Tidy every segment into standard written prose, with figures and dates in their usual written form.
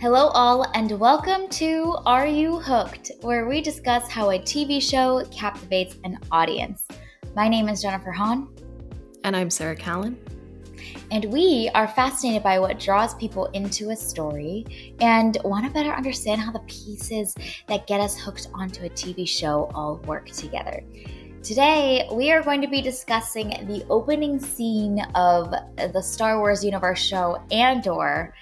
Hello, all, and welcome to Are You Hooked, where we discuss how a TV show captivates an audience. My name is Jennifer Hahn. And I'm Sarah Callan. And we are fascinated by what draws people into a story and want to better understand how the pieces that get us hooked onto a TV show all work together. Today, we are going to be discussing the opening scene of the Star Wars universe show Andor,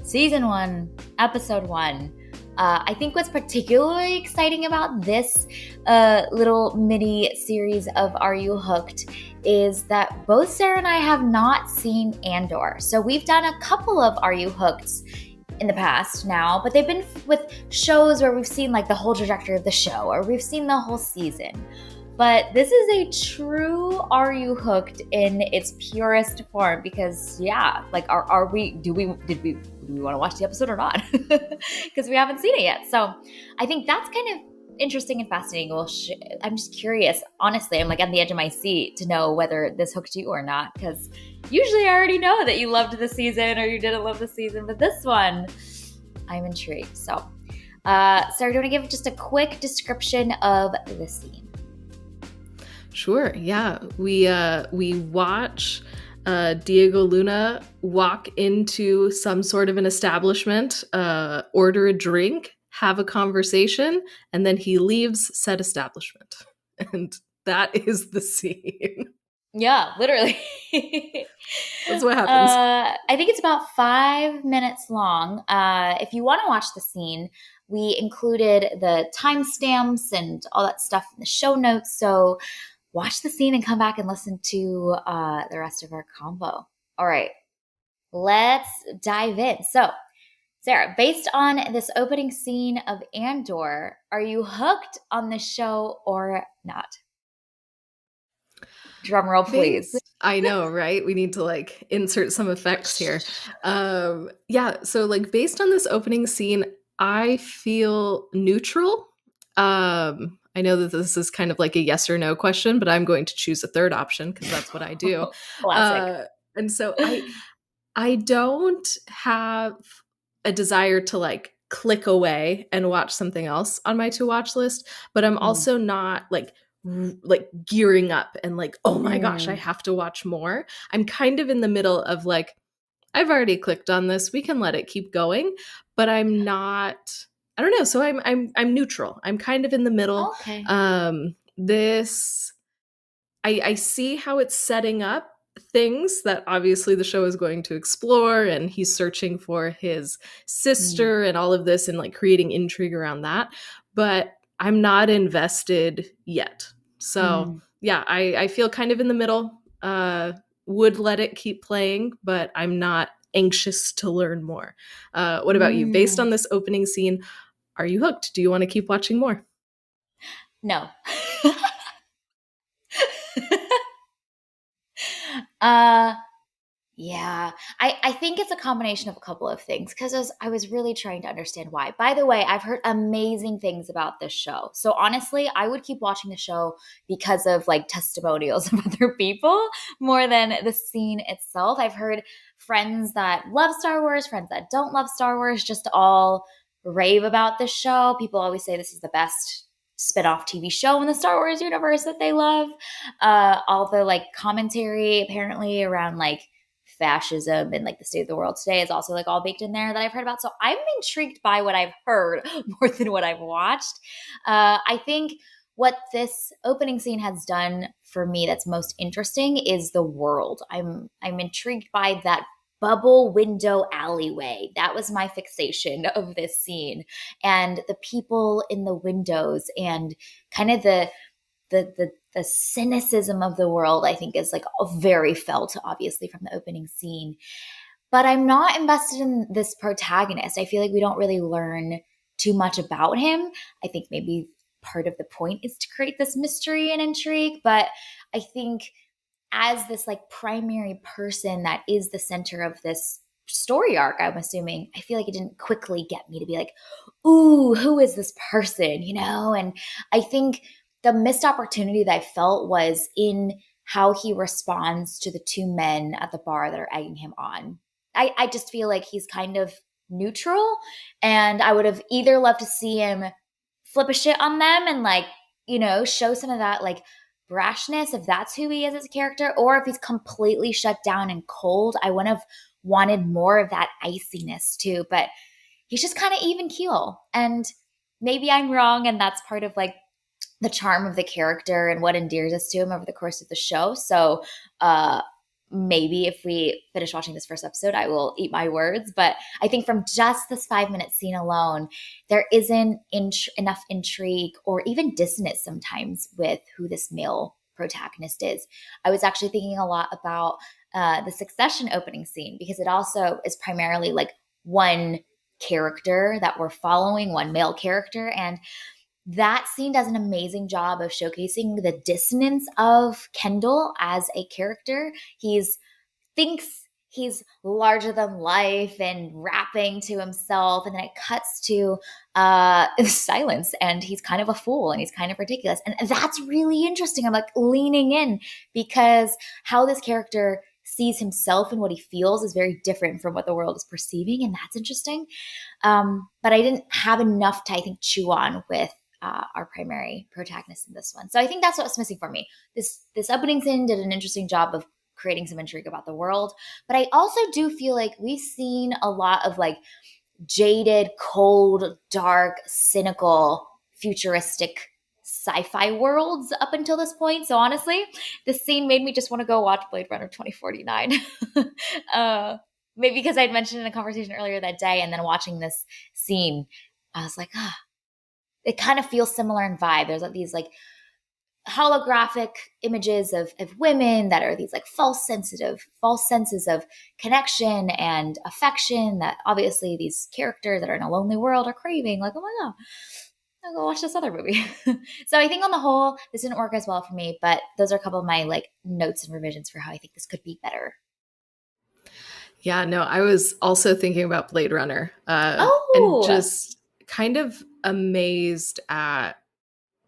Season 1, Episode 1. I think what's particularly exciting about this little mini series of Are You Hooked is that both Sarah and I have not seen Andor. So we've done a couple of Are You Hooked in the past now, but they've been with shows where we've seen like the whole trajectory of the show or we've seen the whole season. But this is a true Are You Hooked in its purest form because do we want to watch the episode or not? Because we haven't seen it yet. So I think that's kind of interesting and fascinating. I'm just curious. Honestly, I'm like on the edge of my seat to know whether this hooked you or not, because usually I already know that you loved the season or you didn't love the season, but this one, I'm intrigued. So, Sarah, do you want to give just a quick description of the scene? Sure, yeah. We watch Diego Luna walk into some sort of an establishment, order a drink, have a conversation, and then he leaves said establishment. And that is the scene. Yeah, literally. That's what happens. I think it's about 5 minutes long. If you want to watch the scene, we included the timestamps and all that stuff in the show notes. So watch the scene and come back and listen to the rest of our combo. All right, let's dive in. So, Sarah, based on this opening scene of Andor, are you hooked on the show or not? Drum roll, please. I know, right? We need to insert some effects here. So based on this opening scene, I feel neutral. I know that this is kind of like a yes or no question, but I'm going to choose a third option because that's what I do. Classic. And so I don't have a desire to click away and watch something else on my to watch list, but I'm also not gearing up and oh my gosh, I have to watch more. I'm kind of in the middle of I've already clicked on this, we can let it keep going, but I'm not, I don't know. So I'm neutral. I'm kind of in the middle. Okay. I see how it's setting up things that obviously the show is going to explore, and he's searching for his sister and all of this and creating intrigue around that, but I'm not invested yet. So yeah, I feel kind of in the middle. Would let it keep playing, but I'm not anxious to learn more. What about you? Based on this opening scene, are you hooked? Do you want to keep watching more? No. Yeah, I think it's a combination of a couple of things because I was really trying to understand why. By the way, I've heard amazing things about this show. So honestly, I would keep watching the show because of testimonials of other people more than the scene itself. I've heard friends that love Star Wars, friends that don't love Star Wars, just all rave about this show. People always say this is the best spin-off TV show in the Star Wars universe that they love. All the commentary apparently around fascism and the state of the world today is also all baked in there that I've heard about. So I'm intrigued by what I've heard more than what I've watched. I think what this opening scene has done for me that's most interesting is the world. I'm intrigued by that bubble window alleyway. That was my fixation of this scene, and the people in the windows and kind of the cynicism of the world, I think, is very felt, obviously, from the opening scene. But I'm not invested in this protagonist. I feel like we don't really learn too much about him. I think maybe part of the point is to create this mystery and intrigue. But I think as this primary person that is the center of this story arc, I'm assuming, I feel like it didn't quickly get me to be ooh, who is this person, And I think the missed opportunity that I felt was in how he responds to the two men at the bar that are egging him on. I just feel like he's kind of neutral. And I would have either loved to see him flip a shit on them and like, show some of that like brashness if that's who he is as a character, or if he's completely shut down and cold. I would have wanted more of that iciness too, but he's just kind of even keel. And maybe I'm wrong, and that's part of like the charm of the character and what endears us to him over the course of the show. So maybe if we finish watching this first episode, I will eat my words. But I think from just this 5-minute scene alone, there isn't enough intrigue or even dissonance sometimes with who this male protagonist is. I was actually thinking a lot about the Succession opening scene, because it also is primarily like one character that we're following, one male character. And that scene does an amazing job of showcasing the dissonance of Kendall as a character. He's thinks he's larger than life and rapping to himself, and then it cuts to silence, and he's kind of a fool and he's kind of ridiculous, and that's really interesting. I'm like leaning in, because how this character sees himself and what he feels is very different from what the world is perceiving, and that's interesting. But I didn't have enough to, I think, chew on with our primary protagonist in this one. So I think that's what's missing for me. This opening scene did an interesting job of creating some intrigue about the world, but I also do feel like we've seen a lot of like jaded, cold, dark, cynical, futuristic sci-fi worlds up until this point. So honestly, this scene made me just want to go watch Blade Runner 2049. Maybe because I'd mentioned in a conversation earlier that day, and then watching this scene, I was like, it kind of feels similar in vibe. There's like these like holographic images of women that are these like false senses of connection and affection that obviously these characters that are in a lonely world are craving. Like, oh my God, I'll go watch this other movie. So I think on the whole, this didn't work as well for me, but those are a couple of my like notes and revisions for how I think this could be better. Yeah, no, I was also thinking about Blade Runner and Oh, just kind of amazed at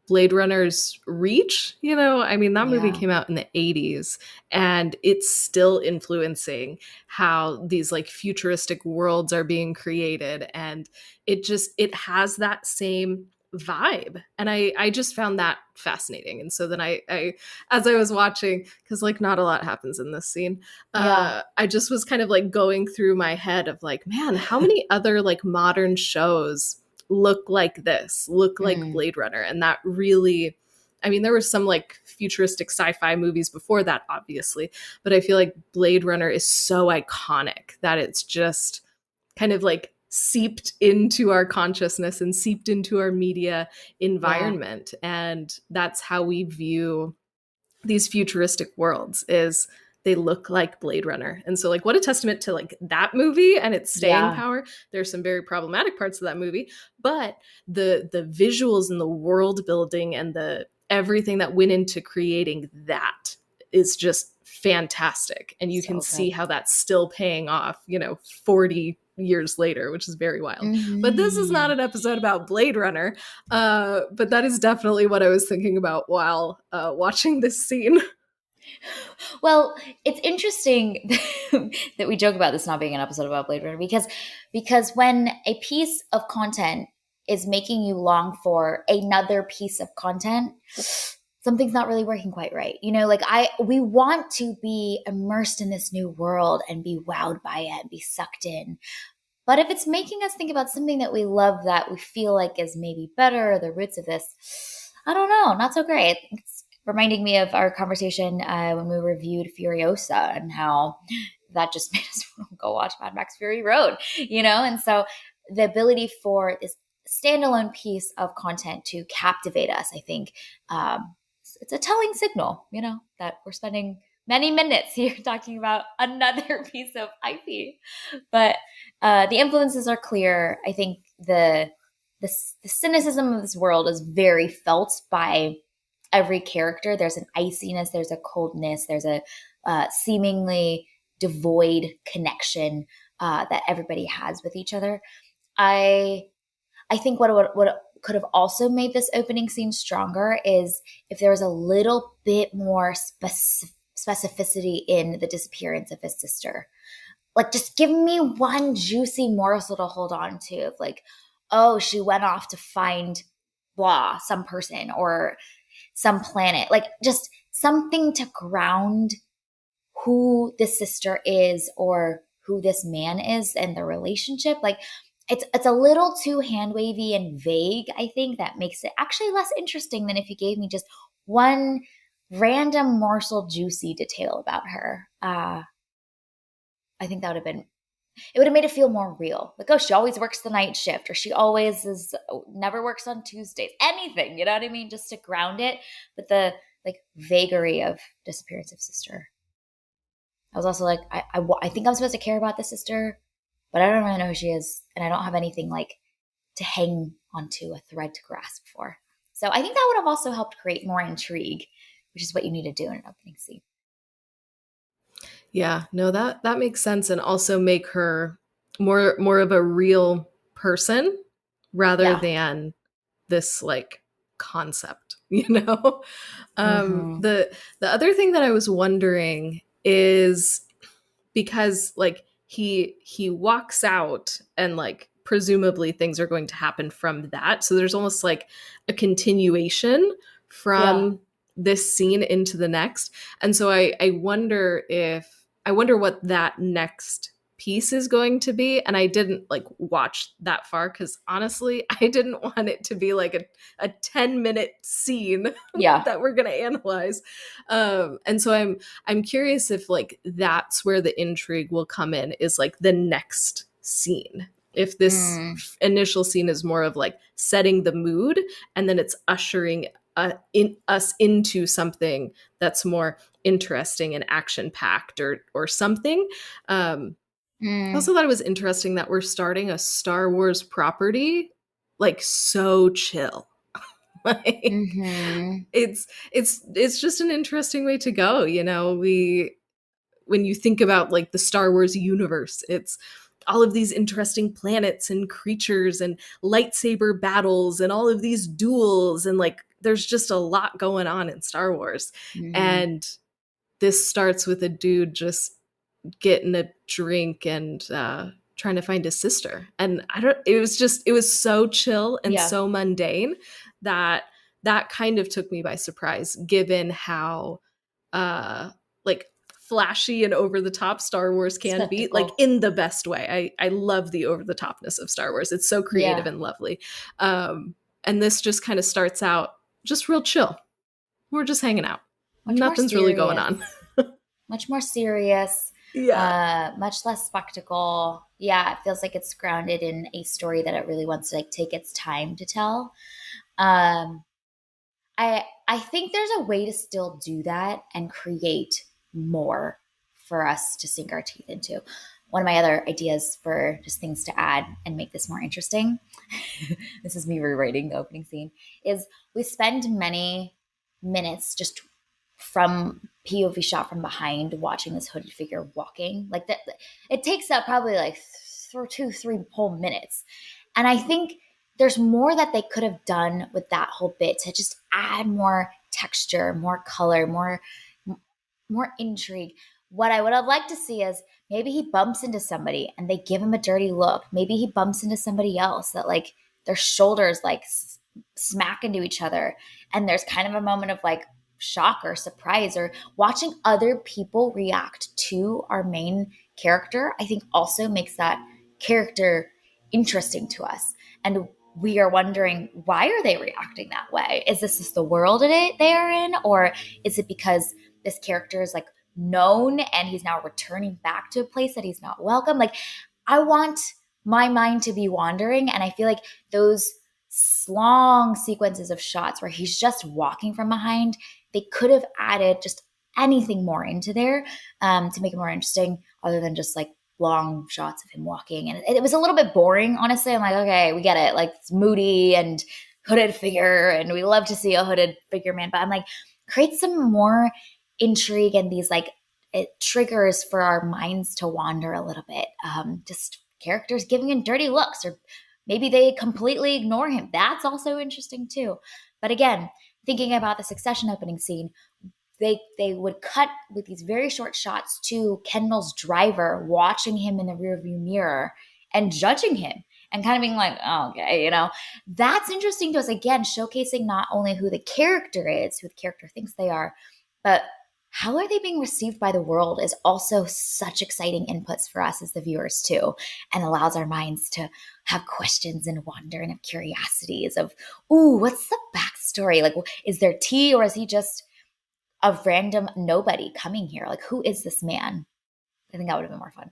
Blade Runner's reach. I mean, that movie yeah, came out in the 80s and it's still influencing how these like futuristic worlds are being created. And it has that same vibe. And I just found that fascinating. And so then I as I was watching, because like not a lot happens in this scene, yeah, I just was kind of like going through my head of like, man, how many other like modern shows look like this, look like mm, Blade Runner? And that really, I mean, there were some like futuristic sci-fi movies before that, obviously, but I feel like Blade Runner is so iconic that it's just kind of like seeped into our consciousness and seeped into our media yeah, environment. And that's how we view these futuristic worlds, is they look like Blade Runner. And so like what a testament to like that movie and its staying yeah, power. There's some very problematic parts of that movie, but the visuals and the world building and the everything that went into creating that is just fantastic. And you can so good. see how that's still paying off, 40 years later, which is very wild. But this is not Mhm. an episode about Blade Runner. But that is definitely what I was thinking about while watching this scene. Well, it's interesting that we joke about this not being an episode about Blade Runner, because when a piece of content is making you long for another piece of content, something's not really working quite right. Like we want to be immersed in this new world and be wowed by it and be sucked in. But if it's making us think about something that we love that we feel like is maybe better, the roots of this, I don't know, not so great. It's reminding me of our conversation when we reviewed Furiosa and how that just made us go watch Mad Max Fury Road, And so the ability for this standalone piece of content to captivate us, I think, it's a telling signal, that we're spending many minutes here talking about another piece of IP. But the influences are clear. I think the cynicism of this world is very felt by every character. There's an iciness, there's a coldness, there's a seemingly devoid connection that everybody has with each other. I I think what could have also made this opening scene stronger is if there was a little bit more specificity in the disappearance of his sister. like, just give me one juicy morsel to hold on to of like, oh, she went off to find blah, some person or some planet. Like, just something to ground who this sister is or who this man is and the relationship. Like, it's a little too hand wavy and vague, I think, that makes it actually less interesting than if you gave me just one random morsel juicy detail about her. I think that would have been, it would have made it feel more real. Like, oh, she always works the night shift, or she always is, never works on Tuesdays. Anything, you know what I mean? Just to ground it with the like vagary of disappearance of sister. I was also like, I think I'm supposed to care about the sister, but I don't really know who she is, and I don't have anything like to hang onto, a thread to grasp for. So I think that would have also helped create more intrigue, which is what you need to do in an opening scene. Yeah, no, that makes sense, and also make her more of a real person rather Yeah. than this like concept, you know? Mm-hmm. The other thing that I was wondering is because like he walks out and like presumably things are going to happen from that. So there's almost like a continuation Yeah. from this scene into the next. And so I wonder what that next piece is going to be. And I didn't like watch that far because honestly, I didn't want it to be like a 10-minute scene Yeah. that we're gonna analyze. And so I'm curious if like that's where the intrigue will come in, is like the next scene. If this Mm. initial scene is more of like setting the mood and then it's ushering in us into something that's more interesting and action packed or something. I Mm. also thought it was interesting that we're starting a Star Wars property like so chill. Like Mm-hmm. it's just an interesting way to go, you know. We When you think about like the Star Wars universe, it's all of these interesting planets and creatures and lightsaber battles and all of these duels, and like there's just a lot going on in Star Wars. Mm-hmm. And this starts with a dude just getting a drink and trying to find his sister. And I don't, it was so chill and Yeah. so mundane that that kind of took me by surprise, given how uh like flashy and over the top Star Wars can be, like Spectacle. in the best way. I love the over the topness of Star Wars. It's so creative Yeah. and lovely. And this just kind of starts out just real chill. We're just hanging out. Much more Nothing's really going serious. on. Much more serious. Yeah. Much less spectacle. Yeah, it feels like it's grounded in a story that it really wants to like take its time to tell. Um, I think there's a way to still do that and create more for us to sink our teeth into. One of my other ideas for just things to add and make this more interesting, this is me rewriting the opening scene, is we spend many minutes just from POV shot from behind watching this hooded figure walking. Like that, it takes up probably like 2, 3 whole minutes. And I think there's more that they could have done with that whole bit to just add more texture, more color, more intrigue. What I would have liked to see is maybe he bumps into somebody and they give him a dirty look. Maybe he bumps into somebody else that like their shoulders like smack into each other, and there's kind of a moment of like shock or surprise, or watching other people react to our main character. I think also makes that character interesting to us, and we are wondering, why are they reacting that way? Is this just the world they are in, or is it because this character is like known and he's now returning back to a place that he's not welcome? Like, I want my mind to be wandering, and I feel like those long sequences of shots where he's just walking from behind, they could have added just anything more into there, to make it more interesting, other than just like long shots of him walking. And it was a little bit boring, honestly. I'm like, okay, we get it. Like, it's moody and hooded figure, and we love to see a hooded figure man. But I'm like, create some more intrigue and these like triggers for our minds to wander a little bit. Just characters giving him dirty looks, or maybe they completely ignore him. That's also interesting too. But again, thinking about the Succession opening scene, they would cut with these very short shots to Kendall's driver watching him in the rearview mirror and judging him and kind of being like, oh, okay, that's interesting to us. Again, showcasing not only who the character is, who the character thinks they are, but how are they being received by the world is also such exciting inputs for us as the viewers too, and allows our minds to have questions and wonder and have curiosities of, ooh, what's the backstory? Like, is there tea, or is he just a random nobody coming here? Like, who is this man? I think that would have been more fun.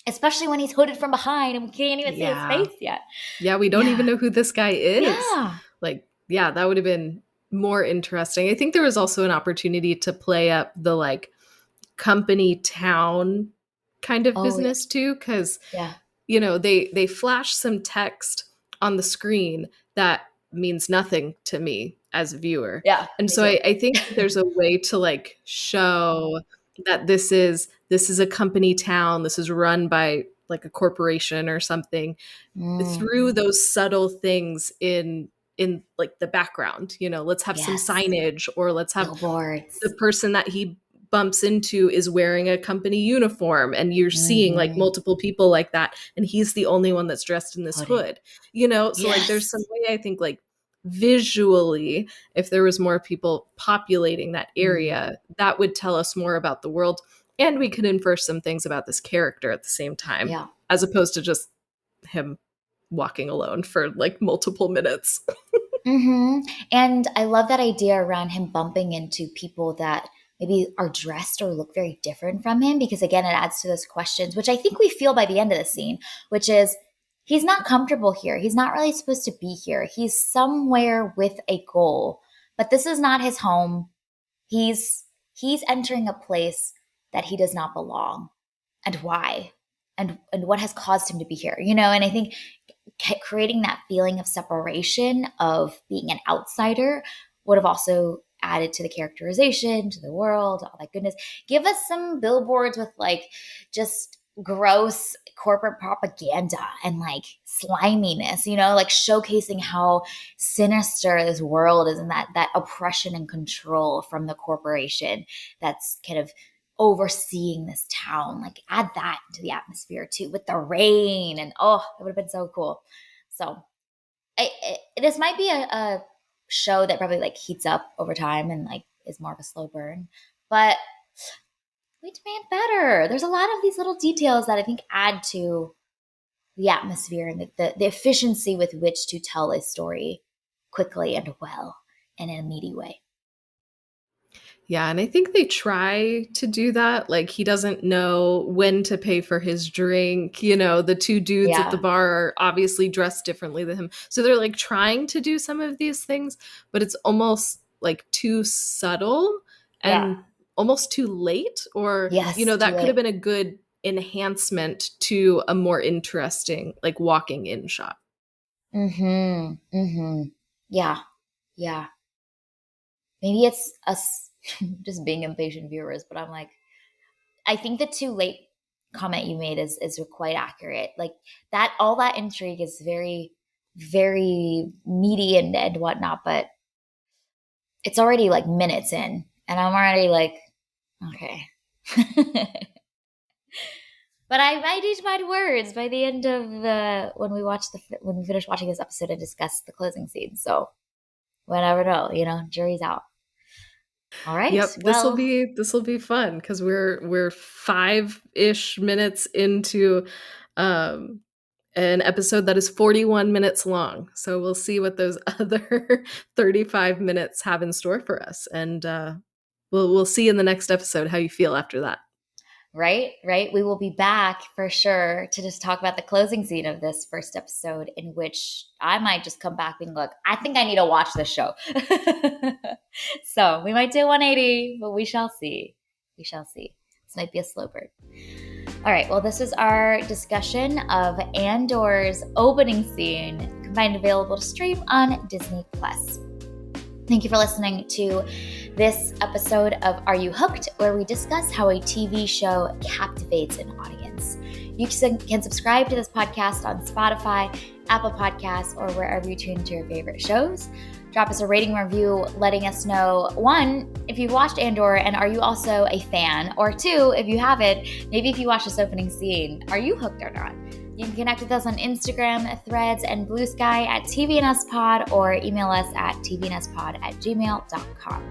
Especially when he's hooded from behind and we can't even see his face yet. Yeah, we don't even know who this guy is. Yeah. Like, yeah, that would have been more interesting. I think there was also an opportunity to play up the like company town kind of business too, because they flash some text on the screen that means nothing to me as a viewer. Yeah. And so I think there's a way to like show that this is a company town, this is run by like a corporation or something, through those subtle things in like the background. Let's have some signage, or let's have billboards. The person that he bumps into is wearing a company uniform, and you're seeing like multiple people like that, and he's the only one that's dressed in this hood. So like there's some way, I think, like visually, if there was more people populating that area, that would tell us more about the world, and we could infer some things about this character at the same time, as opposed to just him walking alone for like multiple minutes. And I love that idea around him bumping into people that maybe are dressed or look very different from him, because again, it adds to those questions, which I think we feel by the end of the scene, which is he's not comfortable here. He's not really supposed to be here. He's somewhere with a goal, but this is not his home. He's entering a place that he does not belong. And why? And what has caused him to be here? And I think creating that feeling of separation, of being an outsider, would have also added to the characterization, to the world, all that goodness. Give us some billboards with like just gross corporate propaganda and like sliminess, like showcasing how sinister this world is, and that oppression and control from the corporation that's kind of overseeing this town. Like add that to the atmosphere too, with the rain, and it would have been so cool. So this might be a show that probably like heats up over time and like is more of a slow burn, but we demand better. There's a lot of these little details that I think add to the atmosphere and the efficiency with which to tell a story quickly and well and in a meaty way. Yeah, and I think they try to do that. Like, he doesn't know when to pay for his drink. The two dudes at the bar are obviously dressed differently than him. So they're like trying to do some of these things, but it's almost like too subtle and almost too late. Or, that could have been a good enhancement to a more interesting, like, walking in shot. Yeah. Maybe it's us just being impatient viewers, but I'm like, I think the too late comment you made is quite accurate. Like that, all that intrigue is very, very meaty and whatnot, but it's already like minutes in, and I'm already like, okay. But I eat my words by the end of when we finish watching this episode and discuss the closing scene. So we'll never know, jury's out. All right. Yep. Well, this will be fun because we're 5-ish minutes into an episode that is 41 minutes long. So we'll see what those other 35 minutes have in store for us, and we'll see in the next episode how you feel after that. Right. We will be back for sure to just talk about the closing scene of this first episode, in which I might just come back and look, I think I need to watch this show. So we might do 180, but we shall see. This might be a slow burn. All right. Well, this is our discussion of Andor's opening scene. You can find it available to stream on Disney+. Thank you for listening to this episode of Are You Hooked?, where we discuss how a TV show captivates an audience. You can subscribe to this podcast on Spotify, Apple Podcasts, or wherever you tune to your favorite shows. Drop us a rating review letting us know, one, if you've watched Andor and are you also a fan, or two, if you haven't, maybe if you watch this opening scene, are you hooked or not? You can connect with us on Instagram, Threads, and Blue Sky at tvnspod or email us at tvnspod@gmail.com.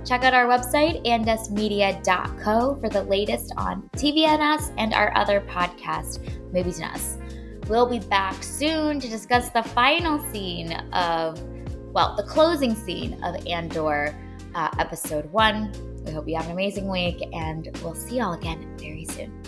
Check out our website, andusmedia.co, for the latest on TVNS and our other podcast, Movies and Us. We'll be back soon to discuss the final scene the closing scene of Andor, episode 1. We hope you have an amazing week, and we'll see y'all again very soon.